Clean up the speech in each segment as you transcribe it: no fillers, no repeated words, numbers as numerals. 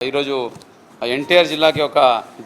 ఈరోజు ఎన్టీఆర్ జిల్లాకి ఒక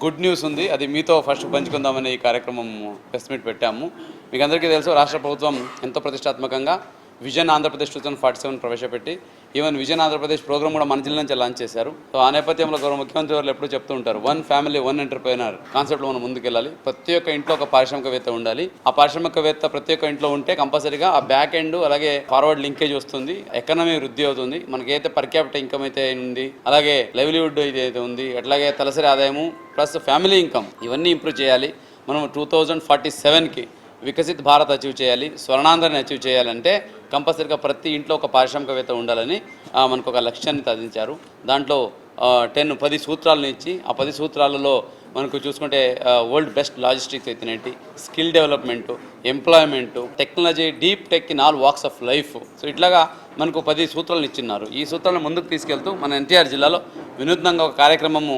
గుడ్ న్యూస్ ఉంది. అది మీతో ఫస్ట్ పంచుకుందామని ఈ కార్యక్రమం ప్రెస్ మీట్ పెట్టాము. మీకు అందరికీ తెలుసు, రాష్ట్ర ప్రభుత్వం ఎంతో ప్రతిష్టాత్మకంగా విజన్ ఆంధ్రప్రదేశ్ 2047 ప్రవేశపెట్టి ఈవెన్ విజన్ ఆంధ్రప్రదేశ్ ప్రోగ్రామ్ కూడా మన జిల్లా నుంచి లాంచ్ చేశారు. సో ఆ నేపథ్యంలో గౌరవ ముఖ్యమంత్రి వారు ఎప్పుడూ చెప్తూ ఉంటారు, 1 ఫ్యామిలీ 1 ఎంటర్‌ప్రెన్యూర్ కాన్సెప్ట్లో మనం ముందుకెళ్ళాలి. ప్రతి ఒక్క ఇంట్లో ఒక పారిశ్రామికవేత్త ఉండాలి. ఆ పారిశ్రామికవేత్త ప్రతి ఒక్క ఇంట్లో ఉంటే కంపల్సరీగా ఆ బ్యాక్ ఎండ్ అలాగే ఫార్వర్డ్ లింకేజ్ వస్తుంది, ఎకానమీ వృద్ధి అవుతుంది. మనకైతే పర్ క్యాపిటల్ ఇన్కమ్ అయితే ఉంది, అలాగే లైవ్లీవుడ్ అయితే ఉంది, అట్లాగే తలసరి ఆదాయము ప్లస్ ఫ్యామిలీ ఇన్కమ్ ఇవన్నీ ఇంప్రూవ్ చేయాలి. మనం 2047కి వికసిత్ భారత్ అచీవ్ చేయాలి, స్వర్ణాంధ్రని అచీవ్ చేయాలంటే కంపల్సరీగా ప్రతి ఇంట్లో ఒక పారిశ్రామికవేత్త ఉండాలని మనకు ఒక లక్ష్యాన్ని సాధించారు. దాంట్లో 10 సూత్రాలను ఇచ్చి ఆ 10 సూత్రాలలో మనకు చూసుకుంటే వరల్డ్ బెస్ట్ లాజిస్టిక్స్ అయితేనేంటి, skill development, employment, technology, deep tech in all walks of life. So ఇట్లాగా మనకు 10 సూత్రాలను ఇచ్చిన్నారు. ఈ సూత్రాలను ముందుకు తీసుకెళ్తూ మన ఎన్టీఆర్ జిల్లాలో వినూత్నంగా ఒక కార్యక్రమము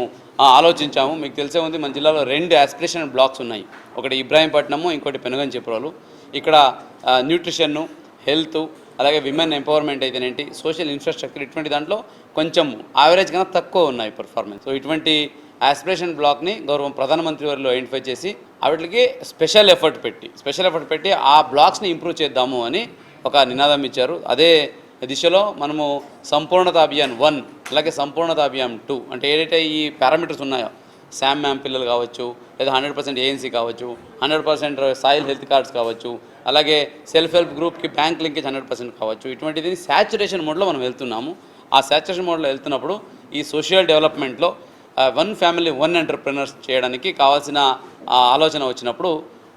ఆలోచించాము. మీకు తెలిసే ఉంది, మన జిల్లాలో 2 ఆస్పిరేషన్ బ్లాక్స్ ఉన్నాయి. ఒకటి ఇబ్రాహీంపట్నము, ఇంకోటి పెనుగంచిప్రోలు. ఇక్కడ న్యూట్రిషన్ను, హెల్త్, అలాగే విమెన్ ఎంపవర్మెంట్ అయితేనేంటి, సోషల్ ఇన్ఫ్రాస్ట్రక్చర్, ఇటువంటి దాంట్లో కొంచెం యావరేజ్ కన్నా తక్కువ ఉన్నాయి పర్ఫార్మెన్స్. సో ఇటువంటి ఆస్పిరేషన్ బ్లాక్ని గౌరవం ప్రధానమంత్రి వారిలో ఐడెంటిఫై చేసి వాటికి స్పెషల్ ఎఫర్ట్ పెట్టి ఆ బ్లాక్స్ని ఇంప్రూవ్ చేద్దాము అని ఒక నినాదం ఇచ్చారు. అదే దిశలో మనము సంపూర్ణత అభియాన్ 1 అలాగే సంపూర్ణత అభియాన్ 2 అంటే ఏదైతే ఈ పారామీటర్స్ ఉన్నాయో, శామ్ మ్యామ్ పిల్లలు కావచ్చు, లేదా 100% ఏఎన్సీ కావచ్చు, 100% సాయిల్ హెల్త్ కార్డ్స్ కావచ్చు, అలాగే సెల్ఫ్ హెల్ప్ గ్రూప్కి బ్యాంక్ లింకేజ్ 100% కావచ్చు, ఇటువంటిది శాచురేషన్ మోడ్లో మనం వెళ్తున్నాము. ఆ శాచురేషన్ మోడ్లో వెళ్తున్నప్పుడు ఈ సోషల్ డెవలప్మెంట్లో 1 ఫ్యామిలీ 1 ఎంటర్‌ప్రెన్యూర్స్ చేయడానికి కావాల్సిన ఆలోచన వచ్చినప్పుడు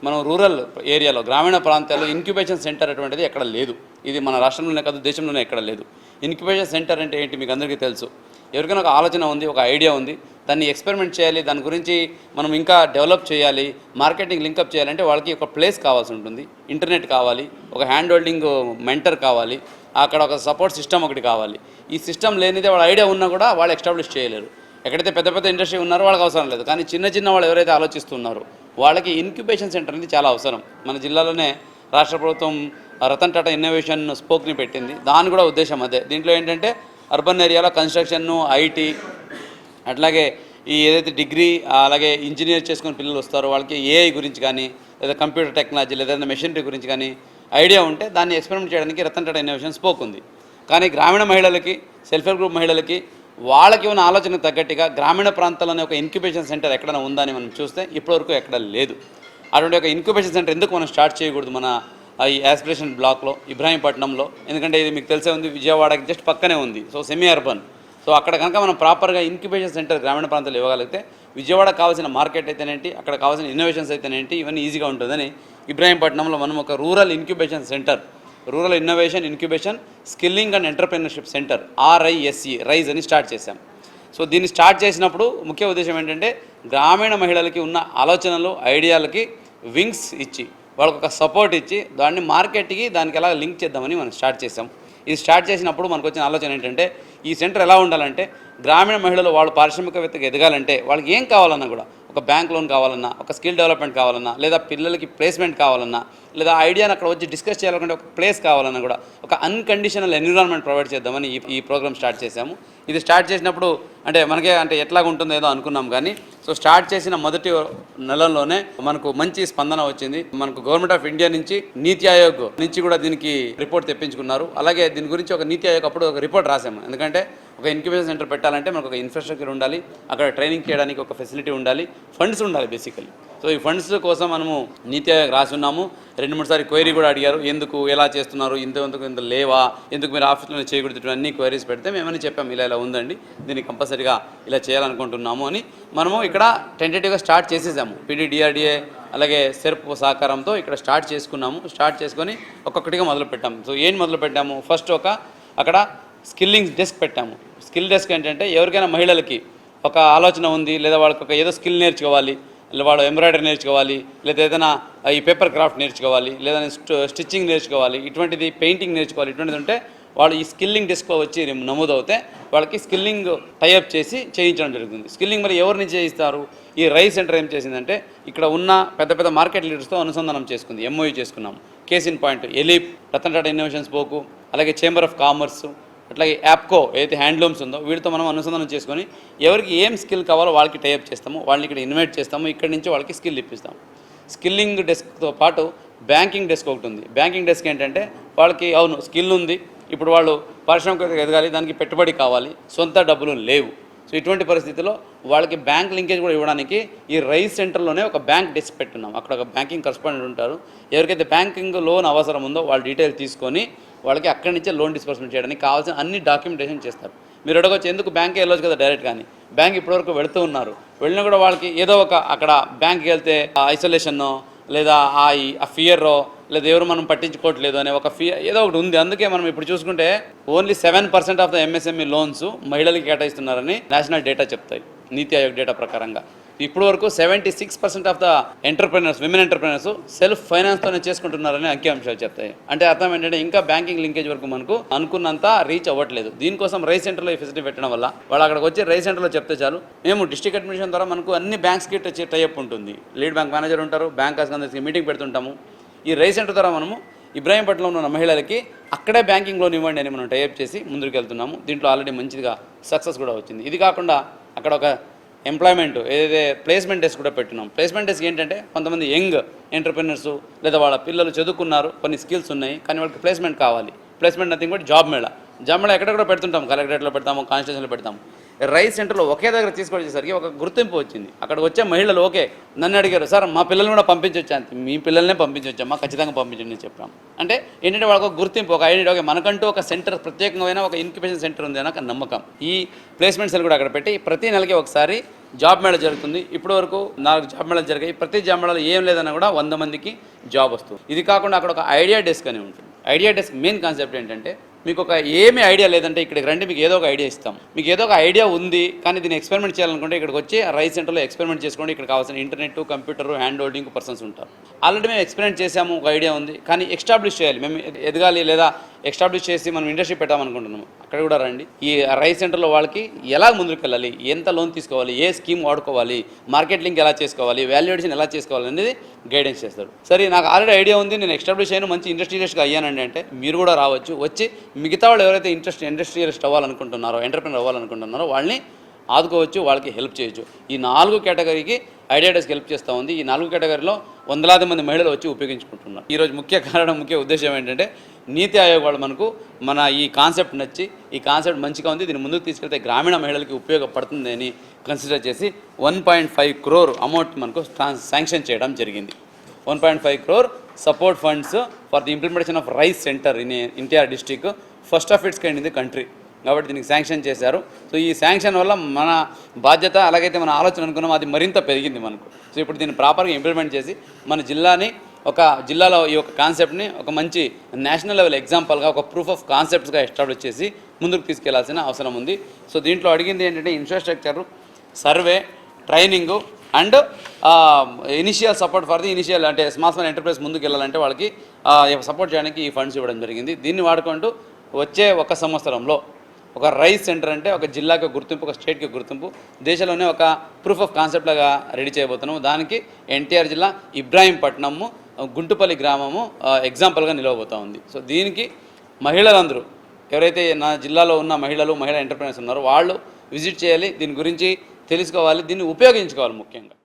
మనం రూరల్ ఏరియాలో, గ్రామీణ ప్రాంతాల్లో ఇంక్యుబేషన్ సెంటర్ అటువంటిది ఎక్కడ లేదు. ఇది మన రాష్ట్రంలోనే కాదు, దేశంలోనే ఎక్కడ లేదు. ఇంక్యుబేషన్ సెంటర్ అంటే ఏంటి మీకు అందరికీ తెలుసు. ఎవరికైనా ఒక ఆలోచన ఉంది, ఒక ఐడియా ఉంది, దాన్ని ఎక్స్పెరిమెంట్ చేయాలి, దాని గురించి మనం ఇంకా డెవలప్ చేయాలి, మార్కెటింగ్ లింకప్ చేయాలంటే వాళ్ళకి ఒక ప్లేస్ కావాల్సి ఉంటుంది, ఇంటర్నెట్ కావాలి, ఒక హ్యాండ్ హోల్డింగ్ మెంటర్ కావాలి, అక్కడ ఒక సపోర్ట్ సిస్టమ్ ఒకటి కావాలి. ఈ సిస్టమ్ లేనిదే వాళ్ళ ఐడియా ఉన్నా కూడా వాళ్ళు ఎస్టాబ్లిష్ చేయలేరు. ఎక్కడైతే పెద్ద పెద్ద ఇండస్ట్రీ ఉన్నారో వాళ్ళకి అవసరం లేదు, కానీ చిన్న వాళ్ళు ఎవరైతే ఆలోచిస్తున్నారో వాళ్ళకి ఇన్క్యుబేషన్ సెంటర్ అనేది చాలా అవసరం. మన జిల్లాలోనే రాష్ట్ర ప్రభుత్వం రతన్ టాటా ఇన్నోవేషన్ స్పోక్ని పెట్టింది. దాని కూడా ఉద్దేశం అదే. దీంట్లో ఏంటంటే అర్బన్ ఏరియాలో కన్స్ట్రక్షన్ను, ఐటీ, అట్లాగే ఈ ఏదైతే డిగ్రీ అలాగే ఇంజనీర్ చేసుకుని పిల్లలు వస్తారో వాళ్ళకి ఏఐ గురించి కానీ, లేదా కంప్యూటర్ టెక్నాలజీ, లేదా మెషినరీ గురించి కానీ ఐడియా ఉంటే దాన్ని ఎక్స్పెరిమెంట్ చేయడానికి రతన్ టాటా ఇన్నోవేషన్ స్పోక్ ఉంది. కానీ గ్రామీణ మహిళలకి, సెల్ఫ్ హెల్ప్ గ్రూప్ మహిళలకి వాళ్ళకి ఉన్న ఆలోచనకు తగ్గట్టుగా గ్రామీణ ప్రాంతాల్లోనే ఒక ఇన్క్యుబేషన్ సెంటర్ ఎక్కడైనా ఉందా అని మనం చూస్తే ఇప్పటివరకు ఎక్కడ లేదు. అటువంటి ఒక ఇన్క్యుబేషన్ సెంటర్ ఎందుకు మనం స్టార్ట్ చేయకూడదు మన ఈ ఆస్పిరేషన్ బ్లాక్లో, ఇబ్రాహీంపట్నంలో? ఎందుకంటే ఇది మీకు తెలిసే ఉంది, విజయవాడకి జస్ట్ పక్కనే ఉంది. So semi urban. సో అక్కడ కనుక మనం ప్రాపర్గా ఇన్క్యుబేషన్ సెంటర్ గ్రామీణ ప్రాంతాలు ఇవ్వగలిగితే విజయవాడకు కావాల్సిన మార్కెట్ అయితేనేంటి, అక్కడ కావాల్సిన ఇన్నోవేషన్స్ అయితేనేంటి, ఇవన్నీ ఈజీగా ఉంటుందని ఇబ్రాహీంపట్నంలో మనం ఒక rural incubation centre, rural innovation incubation skilling and entrepreneurship centre rise అని స్టార్ట్ చేశాం. సో దీన్ని స్టార్ట్ చేసినప్పుడు ముఖ్య ఉద్దేశం ఏంటంటే గ్రామీణ మహిళలకి ఉన్న ఆలోచనలు, ఐడియాలకి వింగ్స్ ఇచ్చి, వాళ్ళకు ఒక సపోర్ట్ ఇచ్చి దాన్ని మార్కెట్కి దానికి ఎలా లింక్ చేద్దామని మనం స్టార్ట్ చేసాం. ఇది స్టార్ట్ చేసినప్పుడు మనకు వచ్చిన ఆలోచన ఏంటంటే ఈ సెంటర్ ఎలా ఉండాలంటే గ్రామీణ మహిళలు వాళ్ళు పారిశ్రామికవేత్తగా ఎదగాలంటే వాళ్ళకి ఏం కావాలన్నా కూడా, ఒక బ్యాంక్ లోన్ కావాలన్నా, ఒక స్కిల్ డెవలప్మెంట్ కావాలన్నా, లేదా పిల్లలకి ప్లేస్మెంట్ కావాలన్నా, లేదా ఐడియాని అక్కడ వచ్చి డిస్కస్ చేయాలంటే ఒక ప్లేస్ కావాలన్నా కూడా ఒక అన్కండిషనల్ ఎన్విరాన్మెంట్ ప్రొవైడ్ చేద్దామని ఈ ప్రోగ్రామ్ స్టార్ట్ చేశాము. ఇది స్టార్ట్ చేసినప్పుడు మనకే ఎట్లాగ ఉంటుందో ఏదో అనుకున్నాం, కానీ సో స్టార్ట్ చేసిన మొదటి నెలల్లోనే మనకు మంచి స్పందన వచ్చింది. మనకు గవర్నమెంట్ ఆఫ్ ఇండియా నుంచి, నీతి ఆయోగ్ నుంచి కూడా దీనికి రిపోర్ట్ తెప్పించుకున్నారు. అలాగే దీని గురించి ఒక నీతి ఆయోగ్ అప్పుడు ఒక రిపోర్ట్ రాసాము. ఎందుకంటే ఒక ఇంక్యుబేషన్ సెంటర్ పెట్టాలంటే మనకు ఒక ఇన్ఫ్రాస్ట్రక్చర్ ఉండాలి, అక్కడ ట్రైనింగ్ చేయడానికి ఒక ఫెసిలిటీ ఉండాలి, ఫండ్స్ ఉండాలి బేసికలీ. సో ఈ ఫండ్స్ కోసం మనము నీతి ఆయోగ్ రాసి ఉన్నాము. 2-3 సార్లు క్వైరీ కూడా అడిగారు, ఎందుకు ఎలా చేస్తున్నారు, ఇంత లేవా, ఎందుకు మీరు ఆఫీస్లోనే చేయకూడదు, అన్ని క్వైరీస్ పెడితే మేమని చెప్పాము, ఇలా ఉందండి, దీన్ని కంపల్సరీగా ఇలా చేయాలనుకుంటున్నాము అని మనము ఇక్కడ టెంటేటివ్గా స్టార్ట్ చేసేసాము. PDDRDA అలాగే సెర్ప్ సహకారంతో ఇక్కడ స్టార్ట్ చేసుకున్నాము. స్టార్ట్ చేసుకొని ఒక్కొక్కటిగా మొదలు పెట్టాము. సో ఏం మొదలు పెట్టాము, ఫస్ట్ అక్కడ స్కిల్లింగ్ డెస్క్ పెట్టాము. స్కిల్ డెస్క్ ఏంటంటే ఎవరికైనా మహిళలకి ఒక ఆలోచన ఉంది, లేదా వాళ్ళకి ఏదో స్కిల్ నేర్చుకోవాలి, లేదా వాళ్ళు ఎంబ్రాయిడరీ నేర్చుకోవాలి, లేదా ఏదైనా ఈ పేపర్ క్రాఫ్ట్ నేర్చుకోవాలి, లేదా స్టిచ్చింగ్ నేర్చుకోవాలి, ఇటువంటిది పెయింటింగ్ నేర్చుకోవాలి, ఇటువంటిది ఉంటే వాళ్ళు ఈ స్కిల్లింగ్ డెస్క్లో వచ్చి నమోదవుతే వాళ్ళకి స్కిల్లింగ్ టైఅప్ చేసి చేయించడం జరుగుతుంది. స్కిల్లింగ్ మరి ఎవరిని చేయిస్తారు? ఈ రైస్ సెంటర్ ఏం చేసిందంటే ఇక్కడ ఉన్న పెద్ద మార్కెట్ లీడర్స్తో అనుసంధానం చేసుకుంది, MOU చేసుకున్నాము. Case in point ALEAP, Ratan Tata innovation spoke, అలాగే చేంబర్ ఆఫ్ కామర్స్, అట్లాగే యాప్కో ఏదైతే హ్యాండ్లూమ్స్ ఉందో వీటితో మనం అనుసంధానం చేసుకొని ఎవరికి ఏం స్కిల్ కావాలో వాళ్ళకి టైప్ చేస్తాము, వాళ్ళని ఇక్కడ ఇన్వైట్ చేస్తాము, ఇక్కడి నుంచి వాళ్ళకి స్కిల్ ఇప్పిస్తాము. స్కిల్లింగ్ డెస్క్తో పాటు బ్యాంకింగ్ డెస్క్ ఒకటి ఉంది. బ్యాంకింగ్ డెస్క్ ఏంటంటే వాళ్ళకి అవును స్కిల్ ఉంది, ఇప్పుడు వాళ్ళు పారిశ్రామికంగా ఎదగాలి, దానికి పెట్టుబడి కావాలి, సొంత డబ్బులు లేవు. సో ఇటువంటి పరిస్థితుల్లో వాళ్ళకి బ్యాంక్ లింకేజ్ కూడా ఇవ్వడానికి ఈ రైస్ సెంటర్లోనే ఒక బ్యాంక్ డెస్క్ పెట్టున్నాం. అక్కడ ఒక బ్యాంకింగ్ కరస్పాండెంట్ ఉంటారు. ఎవరికైతే బ్యాంకింగ్ లోన్ అవసరం ఉందో వాళ్ళ డీటెయిల్ తీసుకొని వాళ్ళకి అక్కడి నుంచే లోన్ డిస్బర్స్మెంట్ చేయడానికి కావాల్సిన అన్ని డాక్యుమెంటేషన్ చేస్తారు. మీరు అడగొచ్చు ఎందుకు బ్యాంక్కి వెళ్ళొచ్చు కదా డైరెక్ట్, కానీ బ్యాంక్ ఇప్పటివరకు వెళుతూ ఉన్నారు, వెళ్ళినా కూడా వాళ్ళకి ఏదో ఒక అక్కడ బ్యాంక్కి వెళ్తే ఐసోలేషన్నో లేదా ఆ ఫియరో లేదా ఎవరు మనం పట్టించుకోవట్లేదు అనే ఒక ఫియర్ ఏదో ఒకటి ఉంది. అందుకే మనం ఇప్పుడు చూసుకుంటే only 7% of the MSME loans మహిళలకి కేటాయిస్తున్నారని నేషనల్ డేటా చెప్తాయి, నీతి ఆయోగ్ డేటా ప్రకారంగా. ఇప్పుడు వరకు 76% of the entrepreneurs, women entrepreneurs self ఫైనాన్స్తోనే చేసుకుంటున్నారని అంశాలు చెప్తాయి. అంటే అర్థం ఏంటంటే ఇంకా బ్యాంకింగ్ లింకేజ్ వరకు మనకు అనుకున్నంత రీచ్ అవ్వట్లేదు. దీనికోసం రైస్ సెంటర్లో ఈ ఫెసిలిటీ పెట్టడం వల్ల వాళ్ళు అక్కడికి వచ్చి రైస్ సెంటర్లో చెప్తే చాలు, మేము డిస్ట్రిక్ట్ అడ్మినిస్ట్రేషన్ ద్వారా మనకు అన్ని బ్యాంక్స్కి టైఅప్ ఉంటుంది, లీడ్ బ్యాంక్ మేనేజర్ ఉంటారు, బ్యాంక్ అందరికీ మీటింగ్ పెడుతుంటాము. ఈ రైస్ సెంటర్ ద్వారా మనము ఇబ్రాహీంపట్నంలో ఉన్న మహిళలకి అక్కడే బ్యాంకింగ్ లోన్ ఇవ్వండి అని మనం టైఅప్ చేసి ముందుకు వెళ్తున్నాము. దీంట్లో ఆల్రెడీ మంచిగా సక్సెస్ కూడా వచ్చింది. ఇది కాకుండా అక్కడ ఒక ఎంప్లాయ్మెంట్ ఏదైతే ప్లేస్మెంట్ డెస్క్ కూడా పెట్టినాం. ప్లేస్మెంట్ డెస్క్ ఏంటంటే కొంతమంది యంగ్ ఎంటర్ప్రెనర్స్ లేదా వాళ్ళ పిల్లలు చదువుకున్నారు, కొన్ని స్కిల్స్ ఉన్నాయి, కానీ వాళ్ళకి ప్లేస్మెంట్ కావాలి. Placement nothing but job Mela ఎక్కడ కూడా పెడుతుంటాం, కలెక్టరేట్లో పెడతాము, కాన్స్టిట్యూషన్లో పెడతాము. రైస్ సెంటర్లో ఒకే దగ్గర తీసుకొచ్చేసరికి ఒక గుర్తింపు వచ్చింది. అక్కడికి వచ్చే మహిళలు ఓకే నన్ను అడిగారు, సార్ మా పిల్లల్ని కూడా పంపించొచ్చా? మీ పిల్లల్నే పంపించొచ్చమ్మా, ఖచ్చితంగా పంపించండి అని చెప్పాం. అంటే ఏంటంటే వాళ్ళకి ఒక గుర్తింపు, ఒక ఐడియా, ఓకే మనకంటూ ఒక సెంటర్, ప్రత్యేకమైన ఒక ఇన్క్యుబేషన్ సెంటర్ ఉంది అని ఒక నమ్మకం. ఈ ప్లేస్మెంట్ సెల్ కూడా అక్కడ పెట్టి ప్రతి నెలకి ఒకసారి జాబ్ మేళ జరుగుతుంది. ఇప్పటి వరకు 4 జాబ్ మేళలు జరిగాయి. ప్రతి జాబ్ మేళలో ఏం లేదన్నా కూడా 100 మందికి జాబ్ వస్తుంది. ఇది కాకుండా అక్కడ ఒక ఐడియా డెస్క్ అని ఉంటుంది. ఐడియా డెస్క్ మెయిన్ కాన్సెప్ట్ ఏంటంటే మీకు ఒక ఏమీ ఐడియా లేదంటే ఇక్కడికి రండి, మీకు ఏదో ఒక ఐడియా ఇస్తాం. మీకు ఏదో ఒక ఐడియా ఉంది కానీ దీన్ని ఎక్స్పెరిమెంట్ చేయాలనుకుంటే ఇక్కడికి వచ్చి రైస్ సెంటర్లో ఎక్స్పెరిమెంట్ చేసుకోండి. ఇక్కడ కావాల్సిన internet, computer, hand holding persons ఉంటారు. ఆల్రెడీ మేము ఎక్స్పెరిమెంట్ చేసాము, ఒక ఐడియా ఉంది, కానీ ఎస్టాబ్లిష్ చేయాలి, మేము ఎదగాలి లేదా ఎస్టాబ్లిష్ చేసి మనం ఇండస్ట్రీ పెట్టామనుకుంటున్నాము. అక్కడ కూడా రండి. ఈ రైస్ సెంటర్లో వాళ్ళకి ఎలా ముందుకు వెళ్ళాలి, ఎంత లోన్ తీసుకోవాలి, ఏ స్కీమ్ వాడుకోవాలి, మార్కెట్ లింక్ ఎలా చేసుకోవాలి, వాల్యుయేషన్ ఎలా చేసుకోవాలి అనేది గైడెన్స్ చేస్తారు. సరే నాకు ఆల్రెడీ ఐడియా ఉంది, నేను ఎస్టాబ్లిష్ అయ్యాను, మంచి ఇండస్ట్రియలిస్ట్గా అయ్యానండి అంటే మీరు కూడా రావచ్చు. వచ్చి మిగతా వాళ్ళు ఎవరైతే ఇండస్ట్రియలిస్ట్ అవ్వాలనుకుంటున్నారో, ఎంటర్ప్రెనర్ అవ్వాలనుకుంటున్నారో వాళ్ళని ఆదుకోవచ్చు, వాళ్ళకి హెల్ప్ చేయొచ్చు. ఈ 4 కేటగిరీకి ఐడియా డెస్క్ హెల్ప్ చేస్తూ ఉంది. ఈ 4 కేటగిరీలో వందలాది మంది మహిళలు వచ్చి ఉపయోగించుకుంటున్నారు. ఈరోజు ముఖ్య ఉద్దేశం ఏంటంటే నీతి ఆయోగ్ వాళ్ళు మనకు మన ఈ కాన్సెప్ట్ నచ్చి, ఈ కాన్సెప్ట్ మంచిగా ఉంది, దీన్ని ముందుకు తీసుకెళ్తే గ్రామీణ మహిళలకి ఉపయోగపడుతుంది అని కన్సిడర్ చేసి 1.5 crore అమౌంట్ మనకు శాంక్షన్ చేయడం జరిగింది. 1.5 crore support funds for the implementation of rice centre in NTR district, first of it's kind in the country. కాబట్టి దీనికి శాంక్షన్ చేశారు. సో ఈ శాంక్షన్ వల్ల మన బాధ్యత అలాగైతే మన ఆలోచన అనుకున్నాం అది మరింత పెరిగింది మనకు. సో ఇప్పుడు దీన్ని ప్రాపర్గా ఇంప్లిమెంట్ చేసి మన జిల్లాలో ఈ యొక్క కాన్సెప్ట్ని ఒక మంచి నేషనల్ లెవెల్ ఎగ్జాంపుల్గా, ఒక ప్రూఫ్ ఆఫ్ కాన్సెప్ట్స్గా ఎస్టాబ్లిష్ చేసి ముందుకు తీసుకెళ్లాల్సిన అవసరం ఉంది. సో దీంట్లో అడిగింది ఏంటంటే infrastructure, survey, training and initial support for the initial అంటే స్మాల్ ఎంటర్ప్రైజ్ ముందుకు వెళ్ళాలంటే వాళ్ళకి సపోర్ట్ చేయడానికి ఈ ఫండ్స్ ఇవ్వడం జరిగింది. దీన్ని వాడుకుంటూ వచ్చే 1 సంవత్సరంలో ఒక రైస్ సెంటర్ అంటే ఒక జిల్లాకి గుర్తింపు, ఒక స్టేట్కి గుర్తింపు, దేశంలోనే ఒక ప్రూఫ్ ఆఫ్ కాన్సెప్ట్ లాగా రెడీ చేయబోతున్నాము. దానికి ఎన్టీఆర్ జిల్లా ఇబ్రాహీంపట్నము, గుంటుపల్లి గ్రామము ఎగ్జాంపుల్గా నిలవబోతూ ఉంది. సో దీనికి మహిళలందరూ ఎవరైతే నా జిల్లాలో ఉన్న మహిళా ఎంటర్ప్రెనర్స్ ఉన్నారో వాళ్ళు విజిట్ చేయాలి, దీని గురించి తెలుసుకోవాలి, దీన్ని ఉపయోగించుకోవాలి ముఖ్యంగా.